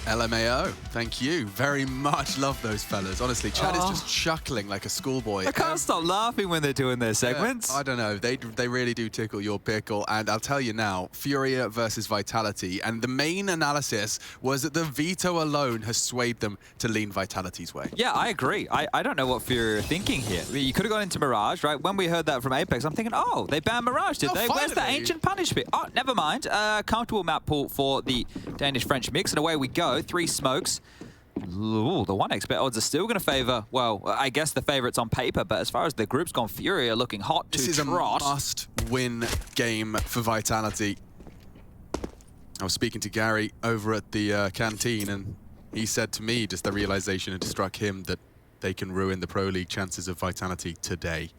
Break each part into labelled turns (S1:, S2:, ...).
S1: LMAO, thank you very much. Love those fellas. Honestly, Chad is just chuckling like a schoolboy.
S2: I can't stop laughing when they're doing their segments.
S1: I don't know. They really do tickle your pickle. And I'll tell you now, FURIA versus Vitality. And the main analysis was that the veto alone has swayed them to lean Vitality's way.
S2: Yeah, I agree. I don't know what FURIA are thinking here. You could have gone into Mirage, right? When we heard that from Apex, I'm thinking, oh, they banned Mirage, did they?
S1: Finally.
S2: Where's the ancient punish bit? Oh, never mind. Comfortable map pool for the Danish-French mix. And away we go. 3 smokes. Ooh, the 1x bet odds are still going to favor, well, I guess the favorites on paper, but as far as the group's gone, FURIA looking hot to trot.
S1: This is a must-win game for Vitality. I was speaking to Gary over at the canteen, and he said to me, just the realization had struck him that they can ruin the Pro League chances of Vitality today.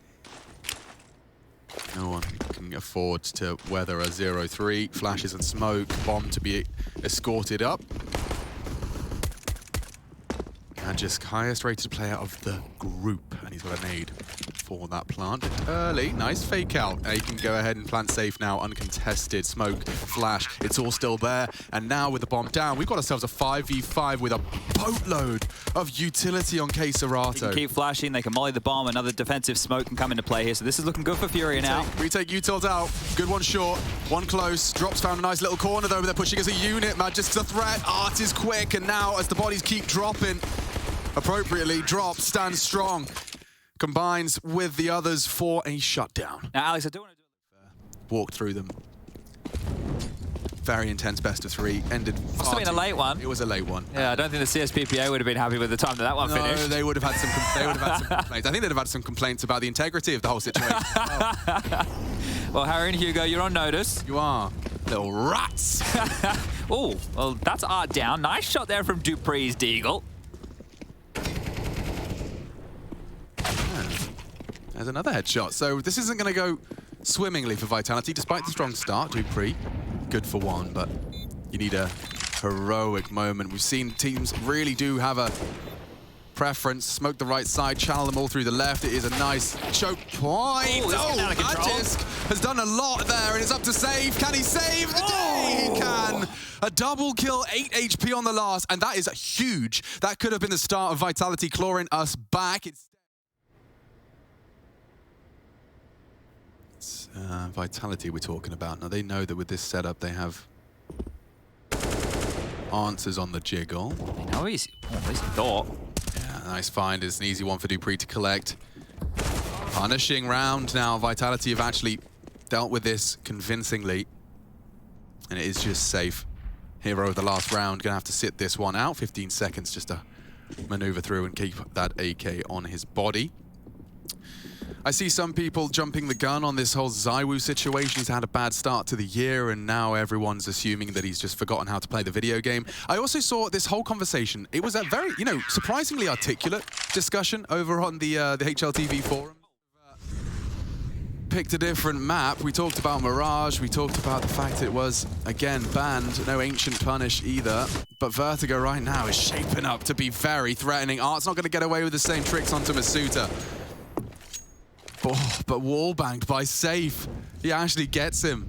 S1: No one can afford to weather a 0-3. Flashes and smoke, bomb to be escorted up. And just highest rated player of the group. And he's got a nade for that plant. Early, nice fake out. He can go ahead and plant safe now, uncontested. Smoke, flash, it's all still there. And now with the bomb down, we've got ourselves a 5v5 with a boatload of utility on Queserato.
S2: They can keep flashing, they can molly the bomb, another defensive smoke can come into play here. So this is looking good for FURIA now.
S1: Retake utils out. Good one short, one close. Drops found a nice little corner though, but they're pushing as a unit. Magic's a threat. Art is quick, and now as the bodies keep dropping, appropriately drops, stands strong, combines with the others for a shutdown.
S2: Now, Alex, I do want to do
S1: walk through them. Very intense best of 3. Ended.
S2: Must have been a late one.
S1: It was a late one.
S2: Yeah, I don't think the CSPPA would have been happy with the time that one finished.
S1: No, they would have had some. They would have had some complaints. I think they'd have had some complaints about the integrity of the whole situation.
S2: Well, Harry and Hugo, you're on notice.
S1: You are little rats.
S2: Oh, well, that's Art down. Nice shot there from Dupree's Deagle.
S1: There's another headshot. So this isn't going to go swimmingly for Vitality, despite the strong start. Dupree, good for 1, but you need a heroic moment. We've seen teams really do have a preference. Smoke the right side, channel them all through the left. It is a nice choke point. Magisk has done a lot there, and it's up to save. Can he save the day? He can. A double kill, 8 HP on the last, and that is huge. That could have been the start of Vitality clawing us back. It's Vitality we're talking about. Now they know that with this setup they have answers on the jiggle.
S2: You know, he's thought.
S1: Yeah, nice find. It's an easy one for Dupree to collect. Punishing round now. Vitality have actually dealt with this convincingly. And it is just safe. Hero of the last round, gonna have to sit this one out. 15 seconds just to maneuver through and keep that AK on his body. I see some people jumping the gun on this whole ZywOo situation. He's had a bad start to the year, and now everyone's assuming that he's just forgotten how to play the video game. I also saw this whole conversation. It was a very, surprisingly articulate discussion over on the HLTV forum. Picked a different map. We talked about Mirage. We talked about the fact it was, again, banned. No Ancient Punish either. But Vertigo right now is shaping up to be very threatening. Art's not going to get away with the same tricks onto Masuta. Oh, but wallbanged by Safe. He actually gets him.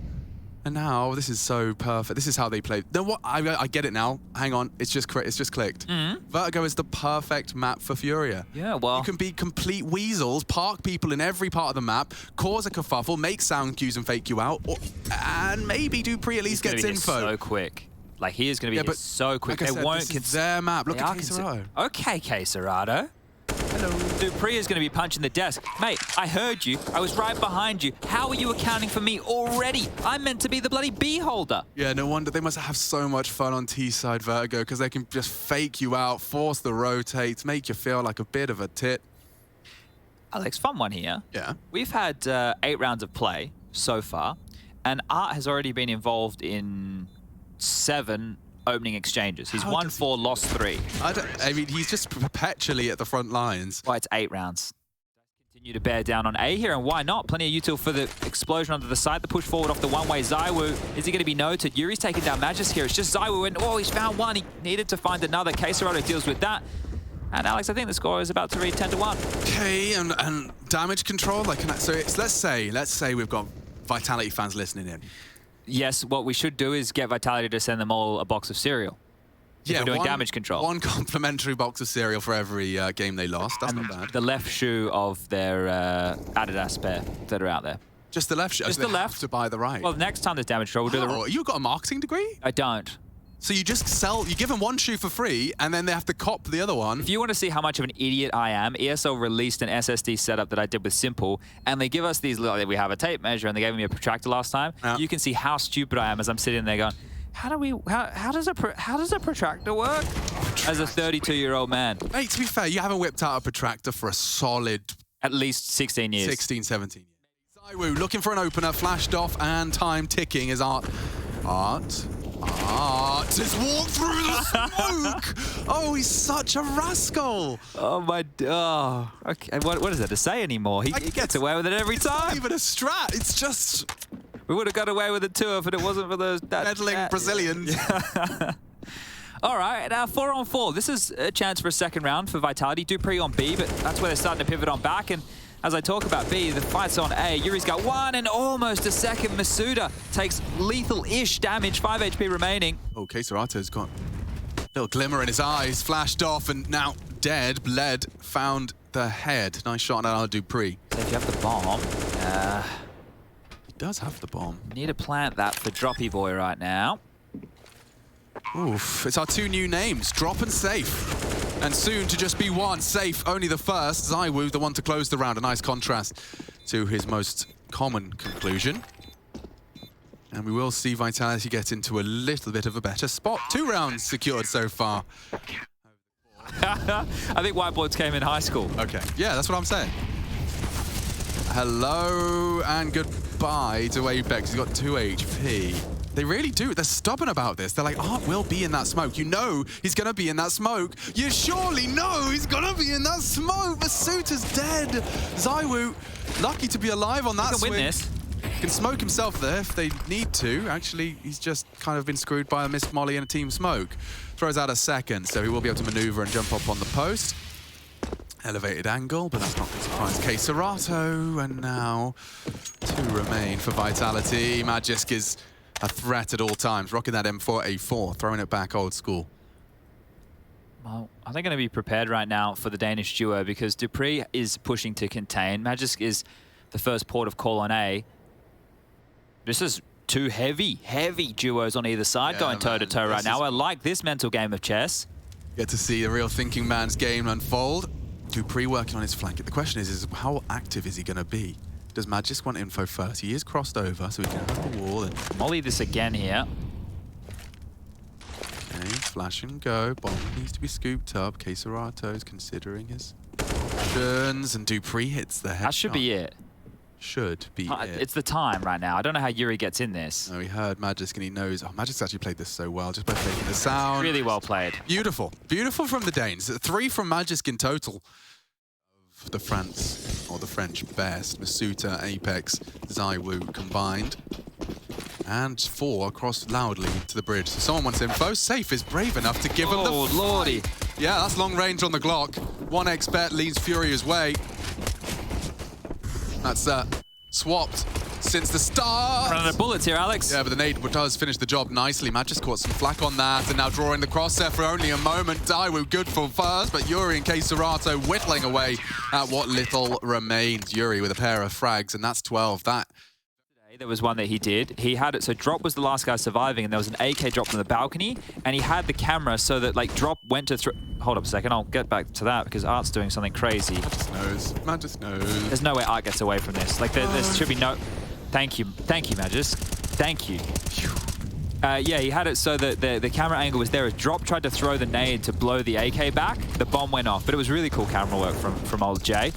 S1: And now, this is so perfect. This is how they play. No, what? I get it now. Hang on, it's just clicked. Vertigo is the perfect map for FURIA.
S2: Yeah, well,
S1: you can be complete weasels, park people in every part of the map, cause a kerfuffle, make sound cues and fake you out, and maybe Dupree at least gets info.
S2: So quick. Like, he is going to be so quick.
S1: Like I said, this is their map. Look at Queserato.
S2: Okay, Queserato.
S1: Hello.
S2: Dupree is going to be punching the desk. Mate, I heard you. I was right behind you. How are you accounting for me already? I'm meant to be the bloody bee holder.
S1: Yeah, no wonder. They must have so much fun on T-side Vertigo, because they can just fake you out, force the rotates, make you feel like a bit of a tit.
S2: Alex, fun one here.
S1: Yeah.
S2: We've had 8 rounds of play so far, and Art has already been involved in 7 opening exchanges. He's won 4, lost 3.
S1: I mean, he's just perpetually at the front lines.
S2: Well, it's 8 rounds. Continue to bear down on A here, and why not? Plenty of util for the explosion onto the side. The push forward off the one-way ZywOo. Is he going to be noted? Yuri's taking down Magisk here. It's just ZywOo, and he's found one. He needed to find another. Queserato deals with that. And Alex, I think the score is about to read 10-1.
S1: Okay, and damage control. So let's say we've got Vitality fans listening in.
S2: Yes, what we should do is get Vitality to send them all a box of cereal. if we're doing damage control.
S1: One complimentary box of cereal for every game they lost. That's not bad.
S2: The left shoe of their Adidas pair that are out there.
S1: Just the left shoe?
S2: Just
S1: so
S2: the left.
S1: Have to buy the right.
S2: Well, next time there's damage control, we'll do the...
S1: You got a marketing degree?
S2: I don't.
S1: So you just sell, you give them one shoe for free, and then they have to cop the other one.
S2: If you want to see how much of an idiot I am, ESL released an SSD setup that I did with Simple, and they give us these little, we have a tape measure, and they gave me a protractor last time. Yeah. You can see how stupid I am as I'm sitting there going, how does a protractor work? As a 32-year-old man.
S1: Mate, to be fair, you haven't whipped out a protractor for a solid...
S2: At least 16 years.
S1: 16, 17 years. ZywOo looking for an opener, flashed off, and time ticking as Art just walked through the smoke! Oh, he's such a rascal!
S2: Oh my... Oh, okay. What is there to say anymore? He gets away with it every time.
S1: It's not even a strat, it's just...
S2: We would have got away with it too if it wasn't for those...
S1: meddling Brazilians.
S2: Yeah. All right, now 4-on-4. This is a chance for a second round for Vitality. dupreeh on B, but that's where they're starting to pivot on back. And as I talk about B, the fight's on A. Yuri's got one and almost a second. Masuda takes lethal-ish damage, 5 HP remaining.
S1: Oh, KaSeRato's got a little glimmer in his eyes, flashed off, and now dead. Bled found the head. Nice shot on dupreeh.
S2: So if you have the bomb...
S1: He does have the bomb.
S2: Need to plant that for Droppy Boy right now.
S1: Oof, it's our two new names, Drop and Safe. And soon to just be one, Safe, only the first. ZywOo, the one to close the round. A nice contrast to his most common conclusion. And we will see Vitality get into a little bit of a better spot. 2 rounds secured so far.
S2: I think whiteboards came in high school.
S1: Okay, yeah, that's what I'm saying. Hello and goodbye to Apex. He's got 2 HP. They really do. They're stubborn about this. They're like, Art will be in that smoke. You know he's going to be in that smoke. You surely know he's going to be in that smoke. Masuta's dead. ZywOo, lucky to be alive on that swing.
S2: Win this.
S1: Can smoke himself there if they need to. Actually, he's just kind of been screwed by a missed molly and a team smoke. Throws out a second, so he will be able to maneuver and jump up on the post. Elevated angle, but that's not going to surprise KaSeRato. And now 2 remain for Vitality. Magisk is a threat at all times, rocking that M4A4, throwing it back old school.
S2: Well, are they going to be prepared right now for the Danish duo? Because dupreeh is pushing to contain. Magisk is the first port of call on A. This is 2 heavy duos on either side going toe-to-toe right now. I like this mental game of chess.
S1: Get to see the real thinking man's game unfold. dupreeh working on his flank. The question is how active is he going to be? Does Magisk want info first? He is crossed over, so he can have the wall. And
S2: molly this again here.
S1: okay, flash and go. Bomb needs to be scooped up. KaSeRato is considering his options, and dupreeh hits the head.
S2: That should be it.
S1: Should be it.
S2: It's the time right now. I don't know how Yuri gets in this.
S1: No, he heard Magisk and he knows. Oh, Magisk's actually played this so well, just by taking the sound.
S2: Really well played.
S1: Beautiful. Beautiful from the Danes. 3 from Magisk in total. The France, or the French best. Masuta, Apex, ZywOo combined. And 4 across loudly to the bridge. So someone wants info. Safe is brave enough to give him the
S2: Oh, lordy.
S1: Yeah, that's long range on the Glock. 1x bet leads FURIA's way. That's swapped since the start.
S2: Running out of bullets here, Alex.
S1: Yeah, but the nade does finish the job nicely. Magisk caught some flack on that, and now drawing the crosshair for only a moment. ZywOo good for first, but Yuri and KaSeRato whittling away at what little remains. Yuri with a pair of frags, and that's 12. That.
S2: There was one that he did. He had it, so Drop was the last guy surviving, and there was an AK drop from the balcony, and he had the camera so that, like, Drop went to hold up a second, I'll get back to that, because Art's doing something crazy.
S1: Magisk knows.
S2: There's no way Art gets away from this. Like, there should be no... Thank you, Magisk. Thank you. Yeah, he had it so that the camera angle was there as Drop tried to throw the nade to blow the AK back. The bomb went off, but it was really cool camera work from old Jay.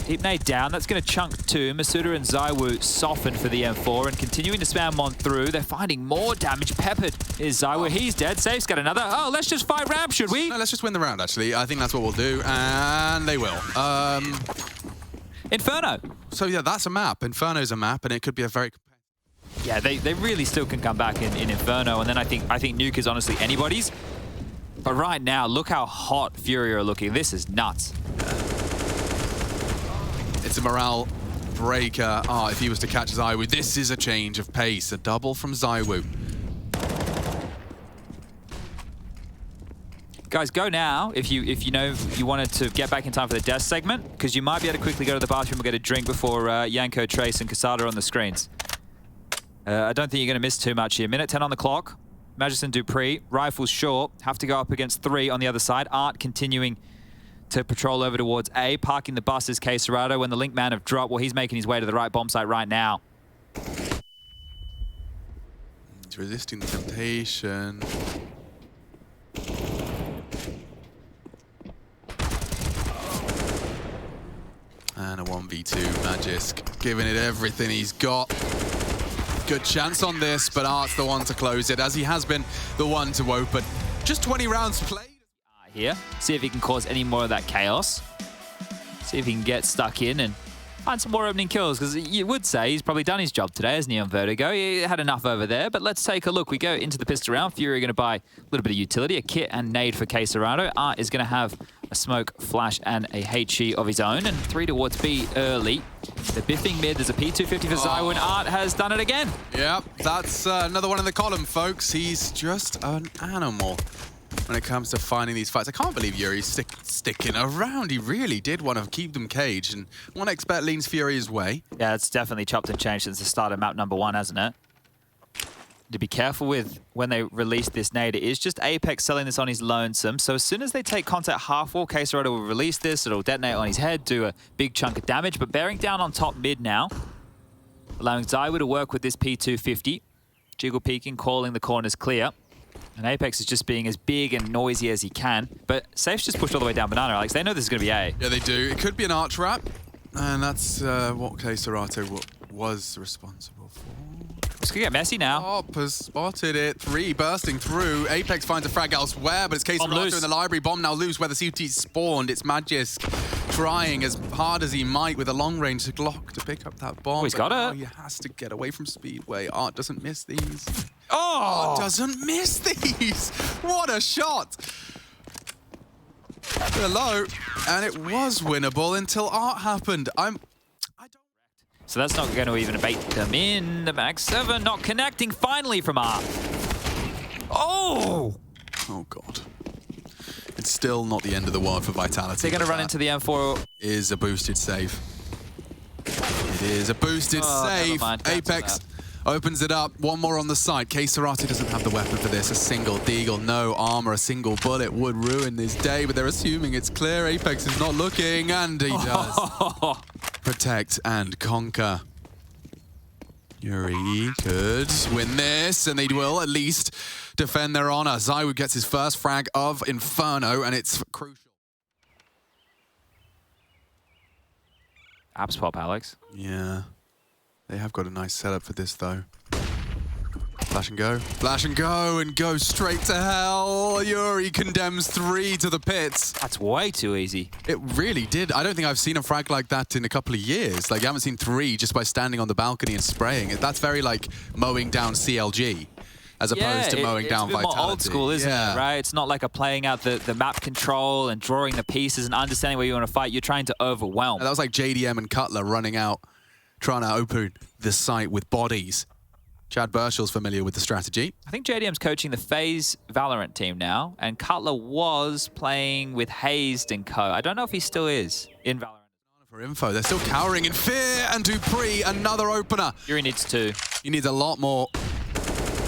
S2: Deep nade down, that's going to chunk 2. Masuda and ZywOo softened for the M4 and continuing to spam on through. They're finding more damage. Peppered is ZywOo. He's dead. Safe's got another. Oh, let's just fight ramp, should we?
S1: No, let's just win the round, actually. I think that's what we'll do, and they will.
S2: Inferno.
S1: So yeah, that's a map. Inferno's a map, and it could be a very...
S2: Yeah, they really still can come back in Inferno, and then I think Nuke is honestly anybody's. But right now, look how hot FURIA are looking. This is nuts.
S1: It's a morale breaker. Oh, if he was to catch ZywOo, this is a change of pace. A double from ZywOo.
S2: Guys, go now if you know you wanted to get back in time for the death segment, because you might be able to quickly go to the bathroom and get a drink before Yanko, Trace, and Casada are on the screens. I don't think you're going to miss too much here. Minute 10 on the clock. Magicson, Dupree, rifles short, have to go up against 3 on the other side. Art continuing to patrol over towards A, parking the bus is Queserado. When the link man have dropped, well, he's making his way to the right bomb site right now.
S1: He's resisting the temptation. And a 1v2, Magisk giving it everything he's got. Good chance on this, but Art's the one to close it, as he has been the one to open. Just 20 rounds played.
S2: Here, see if he can cause any more of that chaos. See if he can get stuck in and find some more opening kills, because you would say he's probably done his job today, hasn't he, on Vertigo? He had enough over there, but let's take a look. We go into the pistol round. FURIA going to buy a little bit of utility, a kit and nade for Queserado. Art is going to have a smoke, flash, and a HE of his own, and 3 towards B early. The biffing mid, there's a P250 for Zywoo, and Art has done it again.
S1: Yeah, that's another one in the column, folks. He's just an animal when it comes to finding these fights. I can't believe Yuri's sticking around. He really did want to keep them caged, and one expert leans Furia's way.
S2: Yeah, it's definitely chopped and changed since the start of map number 1, hasn't it? To be careful with when they release this nade. It is just Apex selling this on his lonesome, so as soon as they take contact half wall, Queserado will release this. It'll detonate on his head, do a big chunk of damage, but bearing down on top mid now, allowing Zywoo to work with this P250. Jiggle peeking, calling the corners clear. And Apex is just being as big and noisy as he can. But Safe's just pushed all the way down Banana, Alex. They know this is going to be A.
S1: Yeah, they do. It could be an arch wrap, and that's what Queserado was responsible for.
S2: It's going to get messy now.
S1: Op has spotted it. 3 bursting through. Apex finds a frag elsewhere, but it's Queserado in the library. Bomb now loose where the CT spawned. It's Magisk trying as hard as he might with a long-range Glock to pick up that bomb.
S2: Oh, he's got it.
S1: He has to get away from Speedway. Art doesn't miss these.
S2: Oh!
S1: Art doesn't miss these. What a shot. Hello. And it was winnable until Art happened.
S2: So that's not going to even bait them in. The Mag 7 not connecting finally from Art. Oh!
S1: Oh, God. It's still not the end of the world for Vitality.
S2: They're going to run into the M4.
S1: Is a boosted save. It is a boosted save. Apex opens it up. One more on the side. Queserado doesn't have the weapon for this. A single deagle, no armor, a single bullet would ruin this day, but they're assuming it's clear. Apex is not looking, and he does. Protect and conquer. Yuri could win this, and they will at least defend their honor. Zywoo gets his first frag of Inferno, and it's crucial.
S2: Abs pop, Alex.
S1: Yeah. They have got a nice setup for this, though. Flash and go. Flash and go straight to hell. Yuri condemns 3 to the pits.
S2: That's way too easy.
S1: It really did. I don't think I've seen a frag like that in a couple of years. Like, you haven't seen 3 just by standing on the balcony and spraying it. That's very, like, mowing down CLG as opposed to mowing down Vitality.
S2: It's a bit more old school, isn't it, right? It's not like a playing out the map control and drawing the pieces and understanding where you want to fight. You're trying to overwhelm.
S1: That was like JDM and Cutler running out, trying to open the site with bodies. Chad Burchell's familiar with the strategy. I
S2: think JDM's coaching the FaZe Valorant team now, and Cutler was playing with Hazed and co. I don't know if he still is in Valorant.
S1: For info, they're still cowering in fear, and Dupree, another opener.
S2: Yuri needs 2.
S1: He needs a lot more.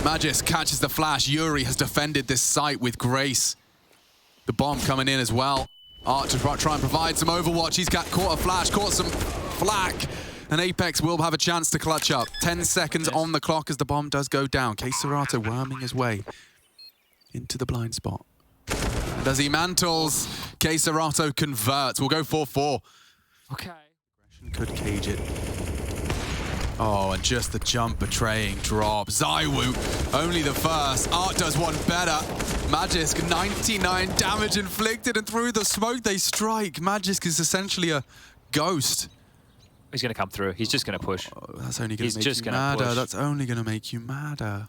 S1: Magisk catches the flash. Yuri has defended this site with grace. The bomb coming in as well. Art to try and provide some overwatch. He's caught a flash, caught some flak. And Apex will have a chance to clutch up. 10 seconds on the clock as the bomb does go down. Queserado worming his way into the blind spot. And as he mantles, Queserado converts. We'll go 4-4.
S2: Okay.
S1: Could cage it. Oh, and just the jump betraying drop. Zywoo, only the first. Art does one better. Magisk, 99 damage inflicted, and through the smoke they strike. Magisk is essentially a ghost.
S2: He's going to come through. He's just going to push.
S1: Oh, that's only going to make you madder. That's only going to make you madder.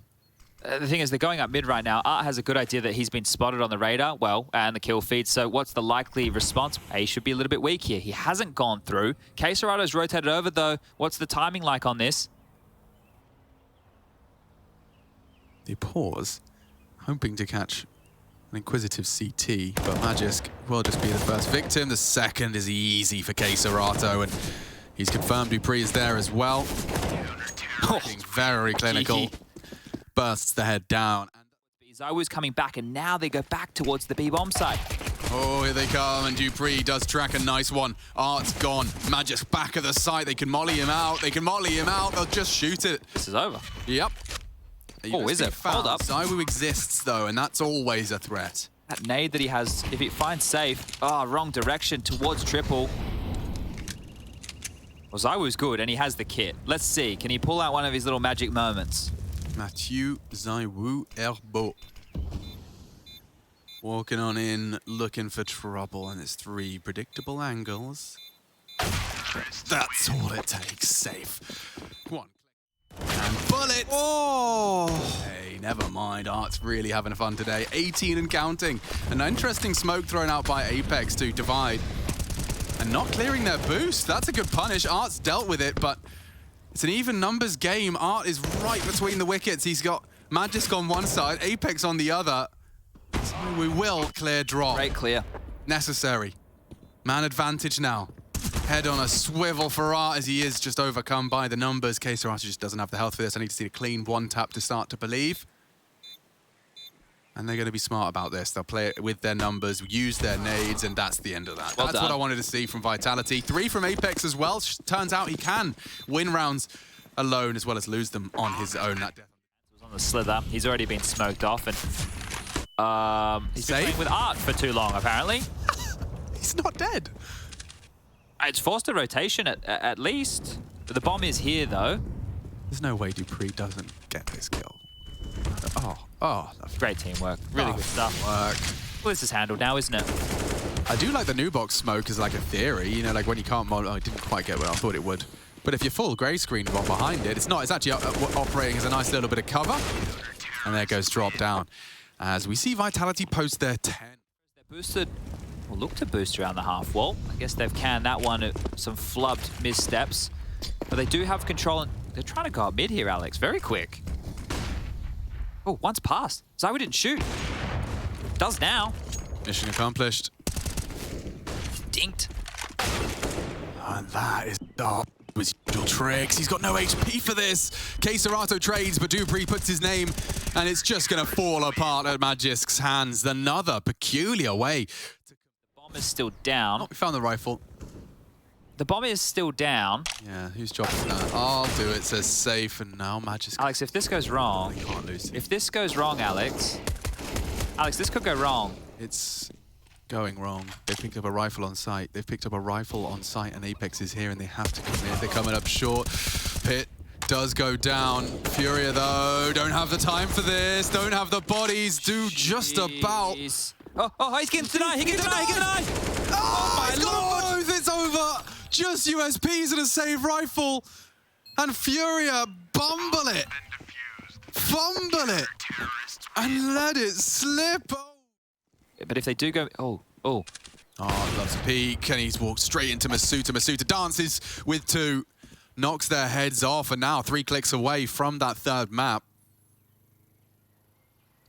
S2: The thing is, they're going up mid right now. Art has a good idea that he's been spotted on the radar, and the kill feed. So what's the likely response? A should be a little bit weak here. He hasn't gone through. Queserado's rotated over, though. What's the timing like on this?
S1: They pause, hoping to catch An inquisitive CT, but Magisk will just be the first victim. The second is easy for Keserato, and he's confirmed dupreeh is there as well. Being very clinical. Bursts the head down.
S2: ZywOo's coming back, and now they go back towards the B-bomb site.
S1: Oh, here they come, and dupreeh does track a nice one. Art's gone. Magisk back at the site. They can molly him out. They can molly him out. They'll just shoot it.
S2: This is over.
S1: Yep.
S2: Oh, is it? Hold up.
S1: ZywOo exists, though, and that's always a threat.
S2: That nade that he has, if it finds safe, wrong direction towards triple. Well, ZywOo's good, and he has the kit. Let's see, can he pull out one of his little magic moments?
S1: Mathieu ZywOo Herbeau. Walking on in, looking for trouble, and it's 3 predictable angles. That's all it takes. Safe. One. And bullet! Oh! Hey, never mind. Art's really having fun today. 18 and counting. An interesting smoke thrown out by Apex to divide. And not clearing their boost. That's a good punish. Art's dealt with it, but it's an even numbers game. Art is right between the wickets. He's got Magisk on one side, Apex on the other. So we will clear drop.
S2: Great clear.
S1: Necessary. Man advantage now. Head on a swivel for Art as he is just overcome by the numbers. Keserato just doesn't have the health for this. I need to see a clean one tap to start to believe. And they're going to be smart about this. They'll play it with their numbers, use their nades, and that's the end of that.
S2: Well
S1: that's
S2: done.
S1: what I wanted to see from Vitality. 3 from Apex as well. Turns out he can win rounds alone as well as lose them on his own. That death
S2: was on the slither. He's already been smoked off, and he's been playing with Art for too long, apparently.
S1: He's not dead.
S2: It's forced a rotation at least. But the bomb is here, though.
S1: There's no way dupreeh doesn't get this kill. Oh, lovely.
S2: Great teamwork. Really good stuff.
S1: Work.
S2: Well, this is handled now, isn't it?
S1: I do like the new box smoke as like a theory. You know, like when you can't mod. Oh, it didn't quite get what I thought it would. But if you're full grey screen one behind it, it's not. It's actually operating as a nice little bit of cover. And there goes drop down. As we see Vitality post their 10.
S2: They're boosted. Will look to boost around the half wall. I guess they've canned that one at some flubbed missteps. But they do have control, and they're trying to go up mid here, Alex. Very quick. Oh, once passed. ZywOo didn't shoot. Does now.
S1: Mission accomplished.
S2: Dinked.
S1: And that is his usual tricks. He's got no HP for this. Keserato trades, but dupreeh puts his name, and it's just going to fall apart at Magisk's hands. Another peculiar way.
S2: The bomb is still down.
S1: Oh, we found the rifle.
S2: The bomb is still down.
S1: Yeah, whose job is that? I'll do it, says safe, and now Magisk.
S2: Alex, if this goes wrong...
S1: You can't lose it.
S2: If this goes wrong, Alex, this could go wrong.
S1: It's going wrong. They picked up a rifle on site. They've picked up a rifle on site, and Apex is here, and they have to commit. They're coming up short. Pit does go down. FURIA, though, don't have the time for this. Don't have the bodies. Do just about.
S2: Oh, he's getting denied. He can deny.
S1: Oh, my Lord. It's over. Just USPs and a save rifle. And FURIA bumble it. Fumble it. And let it slip.
S2: But if they do go... Oh.
S1: Loves a peek, and he's walked straight into Masuta. Masuta dances with 2, knocks their heads off, and now 3 clicks away from that third map.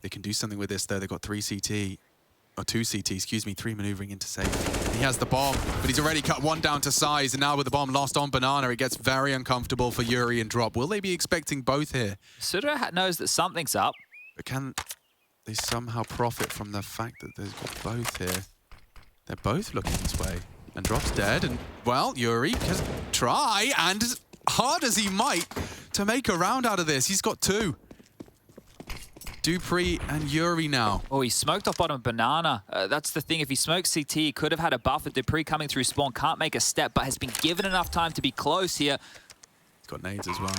S1: They can do something with this, though. They've got 3 CT, or 2 CT, excuse me, 3 maneuvering into safe. He has the bomb, but he's already cut 1 down to size, and now with the bomb lost on Banana, it gets very uncomfortable for Yuri and Drop. Will they be expecting both here?
S2: Suda knows that something's up.
S1: But can they somehow profit from the fact that they've got both here? They're both looking this way. And Drop's dead, and, well, Yuri can try, and as hard as he might, to make a round out of this. He's got 2. dupreeh and Yuri now.
S2: Oh, he smoked off bottom Banana. That's the thing. If he smokes CT, he could have had a buff with dupreeh coming through spawn. Can't make a step, but has been given enough time to be close here.
S1: He's got nades as well.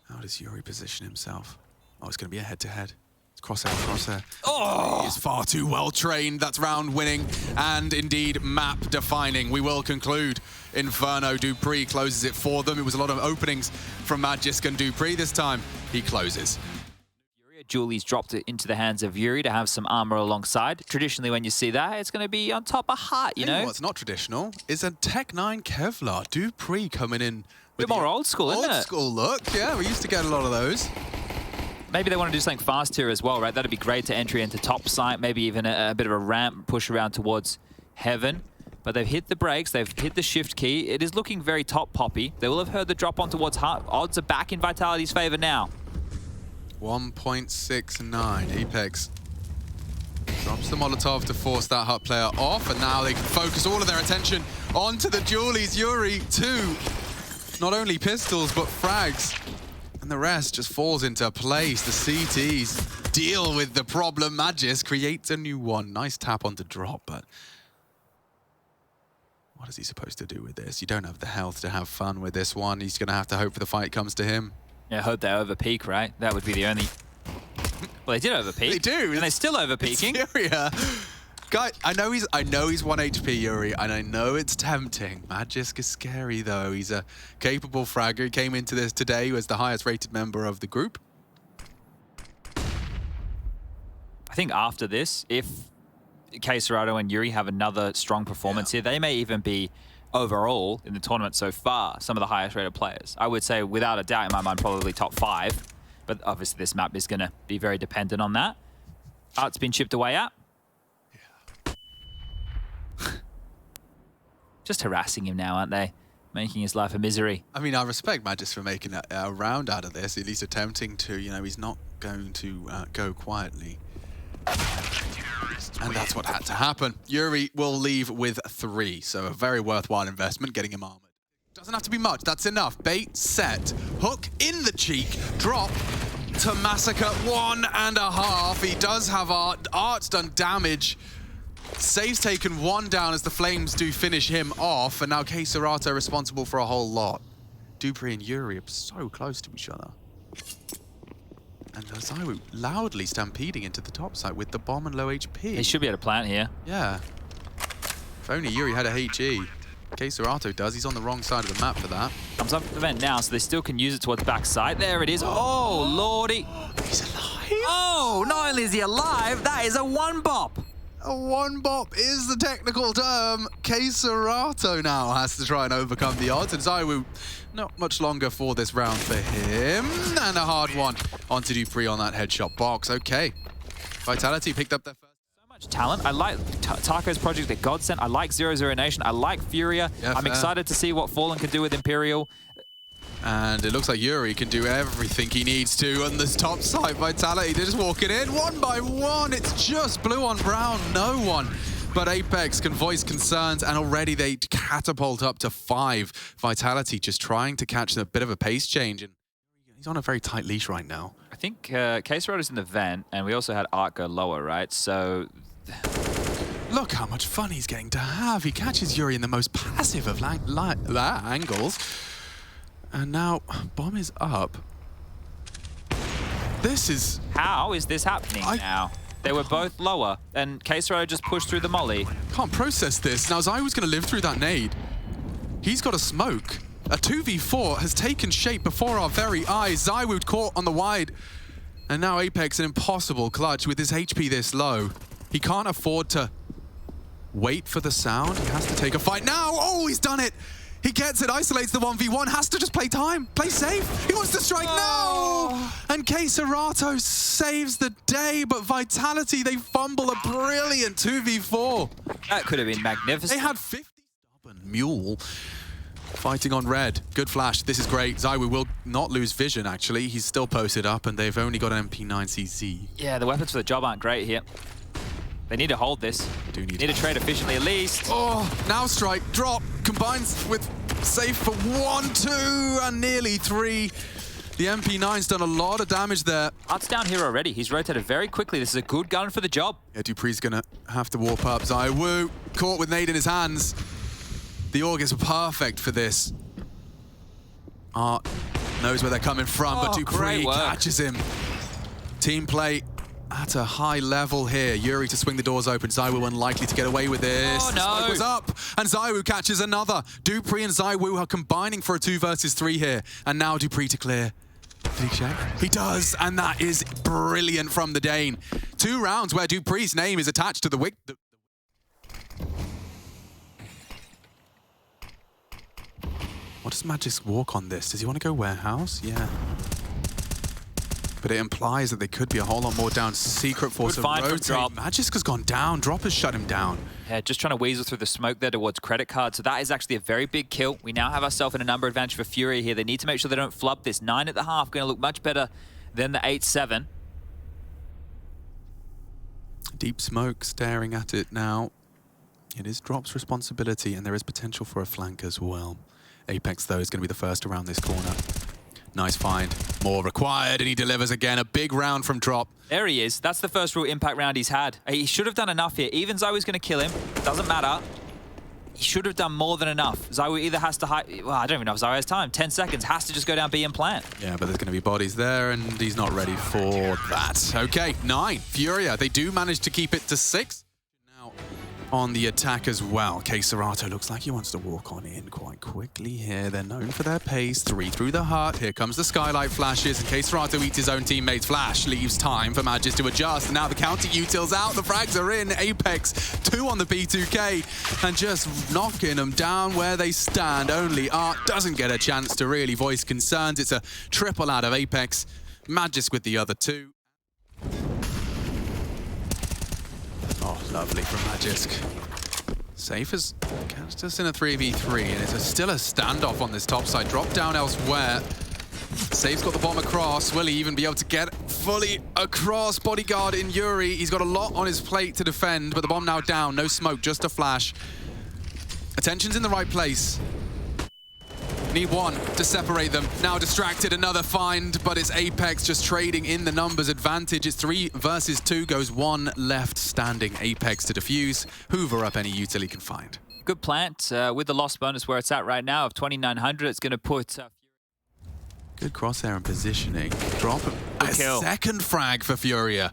S1: How does Yuri position himself? Oh, it's going to be a head-to-head. It's crosshair.
S2: Oh!
S1: He is far too well trained. That's round winning and indeed map defining. We will conclude. Inferno, dupreeh closes it for them. It was a lot of openings from Magisk and dupreeh this time. He closes.
S2: Julie's dropped it into the hands of Yuri to have some armor alongside. Traditionally, when you see that, it's going to be on top of Heart, you know?
S1: What's not traditional is a Tech 9 Kevlar. dupreeh coming in with
S2: a bit more old school, isn't it?
S1: Old school look. Yeah, we used to get a lot of those.
S2: maybe they want to do something fast here as well, right? That'd be great to entry into top site, maybe even a bit of a ramp push around towards heaven. But they've hit the brakes, they've hit the shift key. It is looking very top poppy. They will have heard the drop on towards heart. Odds are back in Vitality's favor now.
S1: 1.69. Apex drops the Molotov to force that hut player off, and now they can focus all of their attention onto the dualies. Yuri, 2. Not only pistols, but frags. And the rest just falls into place. The CTs deal with the problem. Magis creates a new one. Nice tap onto drop, but what is he supposed to do with this? You don't have the health to have fun with this one. He's going to have to hope for the fight comes to him.
S2: Yeah, hope they overpeak, right? That would be the only... Well, they did overpeak.
S1: They do.
S2: And they're still overpeaking.
S1: It's FURIA. Guy, I know he's 1 HP, Yuri, and I know it's tempting. Magisk is scary, though. He's a capable fragger. He came into this today as the highest rated member of the group.
S2: I think after this, if K-Serato and Yuri have another strong performance here, they may even be overall in the tournament so far some of the highest rated players. I would say without a doubt in my mind probably top 5, but obviously this map is going to be very dependent on that. Art's been chipped away at. Yeah. Just harassing him now, aren't they? Making his life a misery.
S1: I mean, I respect Magis for making a round out of this, at least attempting to. You know, he's not going to go quietly. And that's what had to happen. Yuri will leave with 3, so a very worthwhile investment, getting him armored. Doesn't have to be much, that's enough. Bait, set, hook in the cheek, drop to massacre 1.5. He does have Art. Art's done damage. Save's taken 1 down as the Flames do finish him off, and now K-Serato responsible for a whole lot. dupreeh and Yuri are so close to each other. And Zywoo loudly stampeding into the top side with the bomb and low HP.
S2: He should be able to plant here.
S1: Yeah. If only Yuri had a HE. K-Serato does. He's on the wrong side of the map for that.
S2: Comes up the vent now, so they still can use it towards backside. There it is. Oh, lordy.
S1: He's alive.
S2: Oh, not only is he alive, that is a 1-bop.
S1: A 1-bop is the technical term. K-Serato now has to try and overcome the odds. And Zywoo, not much longer for this round for him. And a hard one onto dupreeh on that headshot box. Okay. Vitality picked up their first.
S2: Much talent. I like Taco's project at Godsent. I like 00 Nation. I like FURIA.
S1: Yeah,
S2: I'm excited to see what Fallen can do with Imperial.
S1: And it looks like Yuri can do everything he needs to on this top side. Vitality, they're just walking in 1 by 1. It's just blue on brown, no one. But Apex can voice concerns, and already they catapult up to 5. Vitality just trying to catch a bit of a pace change. And he's on a very tight leash right now.
S2: I think K-Serato's in the vent, and we also had Art go lower, right? So...
S1: Look how much fun he's getting to have. He catches Yuri in the most passive of angles. And now, bomb is up. This is...
S2: How is this happening now? They were both lower, and K-Serato just pushed through the molly.
S1: Can't process this. Now, Zywoo's going to live through that nade. He's got a smoke. A 2v4 has taken shape before our very eyes. Zywoo caught on the wide. And now Apex, an impossible clutch with his HP this low. He can't afford to wait for the sound. He has to take a fight now. Oh, he's done it. He gets it, isolates the 1v1, has to just play time, play safe. He wants to strike now! And K-Serato saves the day, but Vitality, they fumble a brilliant 2v4.
S2: That could have been magnificent.
S1: They had 50 stubborn mule fighting on red. Good flash, this is great. Zywoo will not lose vision, actually. He's still posted up, and they've only got an MP9CZ.
S2: Yeah, the weapons for the job aren't great here. They need to hold this.
S1: They need
S2: to trade efficiently at least.
S1: Oh, now strike, drop, combines with safe for 1, 2, and nearly 3. The MP9's done a lot of damage there.
S2: Art's down here already. He's rotated very quickly. This is a good gun for the job.
S1: Yeah, dupreeh's gonna have to warp up. Zywoo caught with nade in his hands. The Augurs were perfect for this. Art knows where they're coming from, but dupreeh catches him. Team play at a high level here. Yuri to swing the doors open. Zywoo unlikely to get away with this.
S2: Oh, no.
S1: The smoke was up, and Zywoo catches another. dupreeh and Zywoo are combining for a 2 versus 3 here. And now dupreeh to clear. Did he check? He does, and that is brilliant from the Dane. 2 rounds where dupreeh's name is attached to the wick. What does Magis walk on this? Does he want to go warehouse? Yeah. but it implies that they could be a whole lot more down. Secret Force
S2: Good find from Drop.
S1: Magiska's gone down. Drop has shut him down.
S2: Yeah, just trying to weasel through the smoke there towards Credit Card. So that is actually a very big kill. We now have ourselves in a number advantage for FURIA here. They need to make sure they don't flub this. 9 at the half, going to look much better than the 8-7.
S1: Deep smoke staring at it now. It is Drop's responsibility, and there is potential for a flank as well. Apex, though, is going to be the first around this corner. Nice find. More required, and he delivers again. A big round from Drop.
S2: There he is. That's the first real impact round he's had. He should have done enough here. Even ZywOo's going to kill him. Doesn't matter. He should have done more than enough. ZywOo either has to hide... Well, I don't even know if ZywOo has time. 10 seconds. Has to just go down B and plant.
S1: Yeah, but there's going to be bodies there, and he's not ready for that. Okay, 9. FURIA, they do manage to keep it to 6. Now on the attack as well. KScerato looks like he wants to walk on in quite quickly here. They're known for their pace. 3 through the heart. Here comes the skylight flashes, and KScerato eats his own teammate's flash. Leaves time for Magis to adjust. And now the counter util's out. The frags are in. Apex 2 on the B2K, and just knocking them down where they stand. Only Art doesn't get a chance to really voice concerns. It's a triple out of Apex. Magis with the other 2. Oh, lovely from Magisk. Safe as catched us in a 3v3, and it's still a standoff on this top side. Drop down elsewhere. Safe's got the bomb across. Will he even be able to get fully across? Bodyguard in Yuri. He's got a lot on his plate to defend, but the bomb now down. No smoke, just a flash. Attention's in the right place. Need 1 to separate them. Now distracted, another find, but it's Apex just trading in the numbers advantage. It's 3 versus 2, goes 1 left standing. Apex to defuse, hoover up any util he can find.
S2: Good plant with the loss bonus where it's at right now of 2,900. It's going to put...
S1: Good crosshair and positioning. Drop a second frag for FURIA.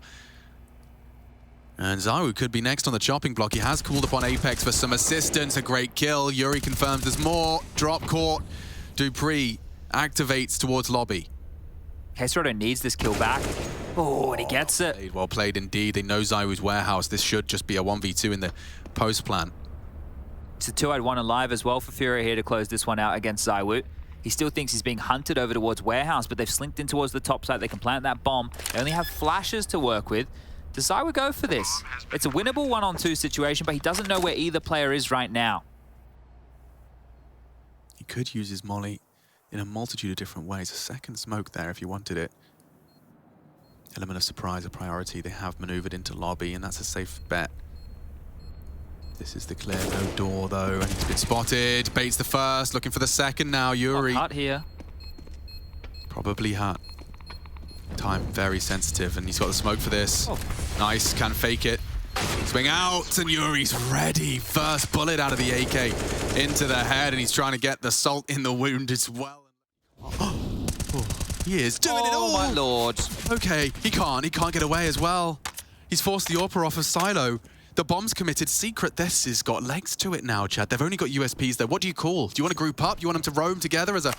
S1: And ZywOo could be next on the chopping block. He has called upon Apex for some assistance. A great kill. Yuri confirms there's more. Drop caught. Dupree activates towards lobby.
S2: KScerato needs this kill back. Oh, and he gets it.
S1: Well played indeed. They know ZywOo's warehouse. This should just be a 1v2 in the post plan.
S2: It's a 2-1 alive as well for FURIA here to close this one out against ZywOo. He still thinks he's being hunted over towards warehouse, but they've slinked in towards the top side. They can plant that bomb. They only have flashes to work with. Does ZywOo go for this? It's a winnable 1-on-2 situation, but he doesn't know where either player is right now.
S1: He could use his molly in a multitude of different ways. A second smoke there if you wanted it. Element of surprise, a priority. They have maneuvered into lobby, and that's a safe bet. This is the clear, no door though, and he's been spotted. Baits the first, looking for the second now. Yuri.
S2: Hut here.
S1: Probably Hut. Time very sensitive, and he's got the smoke for this.
S2: Oh.
S1: Nice, can fake it. Swing out, and Yuri's ready. First bullet out of the AK into the head, and he's trying to get the salt in the wound as well. Oh, he is doing it all.
S2: Oh my lord.
S1: Okay, he can't get away as well. He's forced the AWPer off of Silo. The bomb's committed. Secret, this has got legs to it now, Chad. They've only got USPs though. What do you call? Do you want to group up? You want them to roam together as a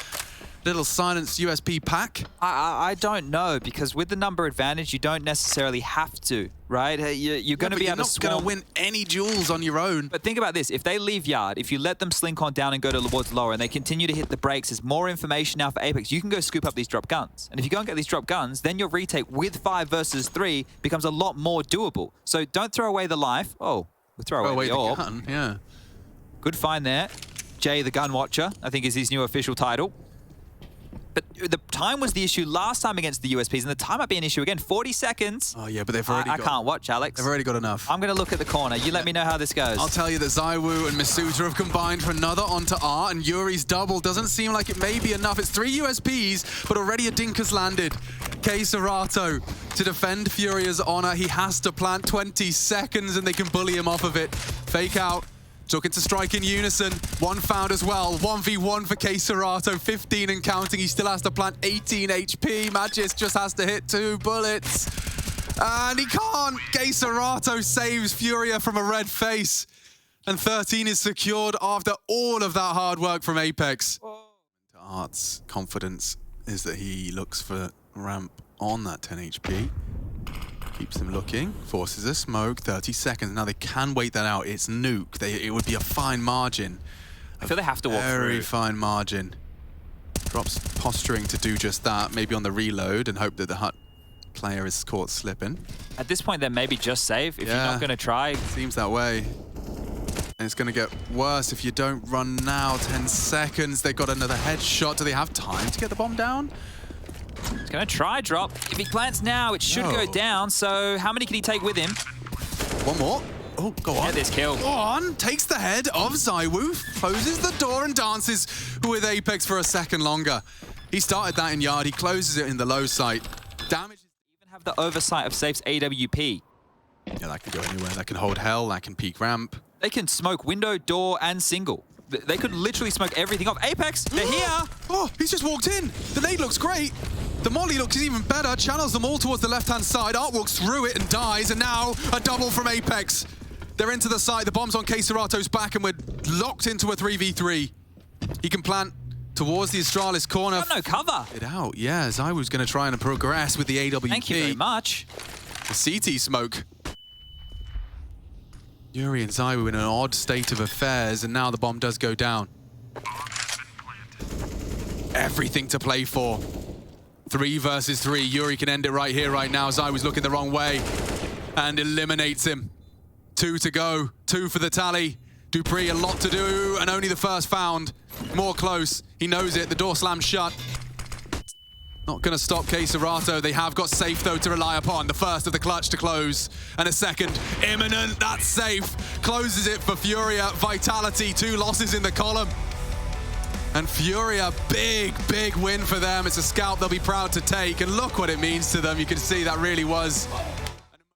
S1: little silenced USP pack?
S2: I don't know, because with the number advantage, you don't necessarily have to, right? You're going to be able to swarm.
S1: You're not going to win any duels on your own.
S2: But think about this. If they leave yard, if you let them slink on down and go towards lower, and they continue to hit the brakes, there's more information now for Apex. You can go scoop up these drop guns. And if you go and get these drop guns, then your retake with 5 versus 3 becomes a lot more doable. So don't throw away the life. Oh, we'll throw away the AWP.
S1: Gun, yeah.
S2: Good find there. Jay the Gun Watcher, I think is his new official title. But the time was the issue last time against the USPs, and the time might be an issue again. 40 seconds.
S1: Oh, yeah, but they've already
S2: I can't watch, Alex.
S1: They've already got enough.
S2: I'm going to look at the corner. You let me know how this goes.
S1: I'll tell you that ZywOo and Masuta have combined for another onto R, and Yuri's double doesn't seem like it may be enough. It's 3 USPs, but already a dink has landed. KScerato to defend FURIA's honor. He has to plant 20 seconds, and they can bully him off of it. Fake out. Looking to strike in unison. 1 found as well. 1v1 for KScerato. 15 and counting. He still has to plant 18 HP. Magis just has to hit 2 bullets. And he can't. KScerato saves FURIA from a red face. And 13 is secured after all of that hard work from Apex. Art's confidence is that he looks for ramp on that 10 HP. Keeps them looking, forces a smoke, 30 seconds. Now they can wait that out. It's nuke. It would be a fine margin.
S2: I feel they have to walk through.
S1: Very fine margin. Drops posturing to do just that, maybe on the reload, and hope that the Hut player is caught slipping.
S2: At this point, then maybe just save if you're not going to try.
S1: Seems that way. And it's going to get worse if you don't run now. 10 seconds. They've got another headshot. Do they have time to get the bomb down?
S2: He's going to try drop. If he plants now, it should go down. So how many can he take with him?
S1: One more. Oh, go on.
S2: Get this kill.
S1: Go on. Takes the head of ZywOo, closes the door and dances with Apex for a second longer. He started that in yard. He closes it in the low site. Damage.
S2: Even have the oversight of Safe's AWP.
S1: Yeah, that can go anywhere. That can hold hell. That can peek ramp.
S2: They can smoke window, door, and single. They could literally smoke everything off. Apex, they're here.
S1: Oh, he's just walked in. The nade looks great. The molly looks even better. Channels them all towards the left-hand side. Art walks through it and dies. And now a double from Apex. They're into the side. The bomb's on Keisarato's back, and we're locked into a 3v3. He can plant towards the Astralis corner.
S2: Got no cover.
S1: It out. Yeah, ZywOo's going to try and progress with the AWP.
S2: Thank you very much.
S1: The CT smoke. Yuri and ZywOo in an odd state of affairs, and now the bomb does go down. Everything to play for. 3 versus 3. Yuri can end it right here, right now. ZywOo's looking the wrong way and eliminates him. 2 to go. 2 for the tally. Dupree a lot to do, and only the first found. More close. He knows it. The door slams shut. Not going to stop Keisarato. They have got Safe, though, to rely upon. The first of the clutch to close. And a second. Imminent. That's Safe. Closes it for FURIA. Vitality. 2 losses in the column. And FURIA, big win for them. It's a scalp they'll be proud to take. And look what it means to them. You can see that really was